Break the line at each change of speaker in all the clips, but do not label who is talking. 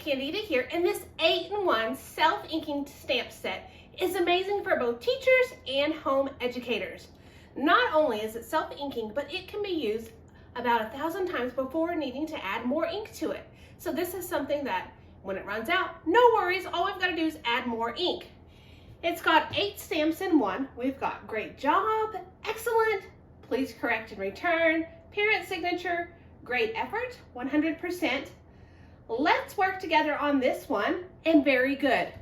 Candida here, and this 8-in-1 self-inking stamp set is amazing for both teachers and home educators. Not only is it self-inking, but it can be used about 1,000 times before needing to add more ink to it. So this is something that when it runs out, no worries, all we've got to do is add more ink. It's got 8 stamps in one. We've got great job, excellent, please correct and return, parent signature, great effort, 100%. Let's work together on this one, and very good.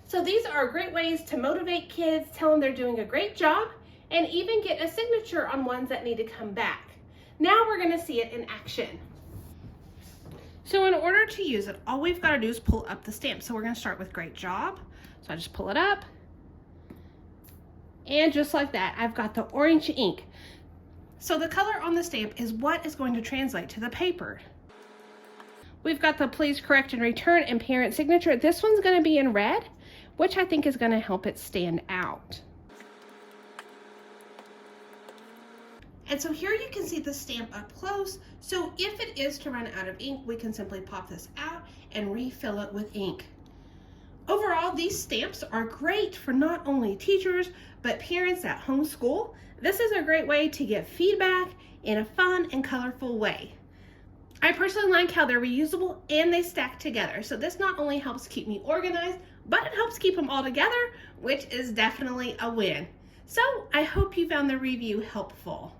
So these are great ways to motivate kids, tell them they're doing a great job, and even get a signature on ones that need to come back. Now we're going to see it in action. So in order to use it, all we've got to do is pull up the stamp. So we're going to start with great job. So I just pull it up. And just like that, I've got the orange ink. So the color on the stamp is what is going to translate to the paper. We've got the please correct and return and parent signature. This one's going to be in red, which I think is going to help it stand out. And so here you can see the stamp up close. So if it is to run out of ink, we can simply pop this out and refill it with ink. Overall, these stamps are great for not only teachers, but parents at homeschool. This is a great way to give feedback in a fun and colorful way. I personally like how they're reusable and they stack together. So this not only helps keep me organized, but it helps keep them all together, which is definitely a win. So I hope you found the review helpful.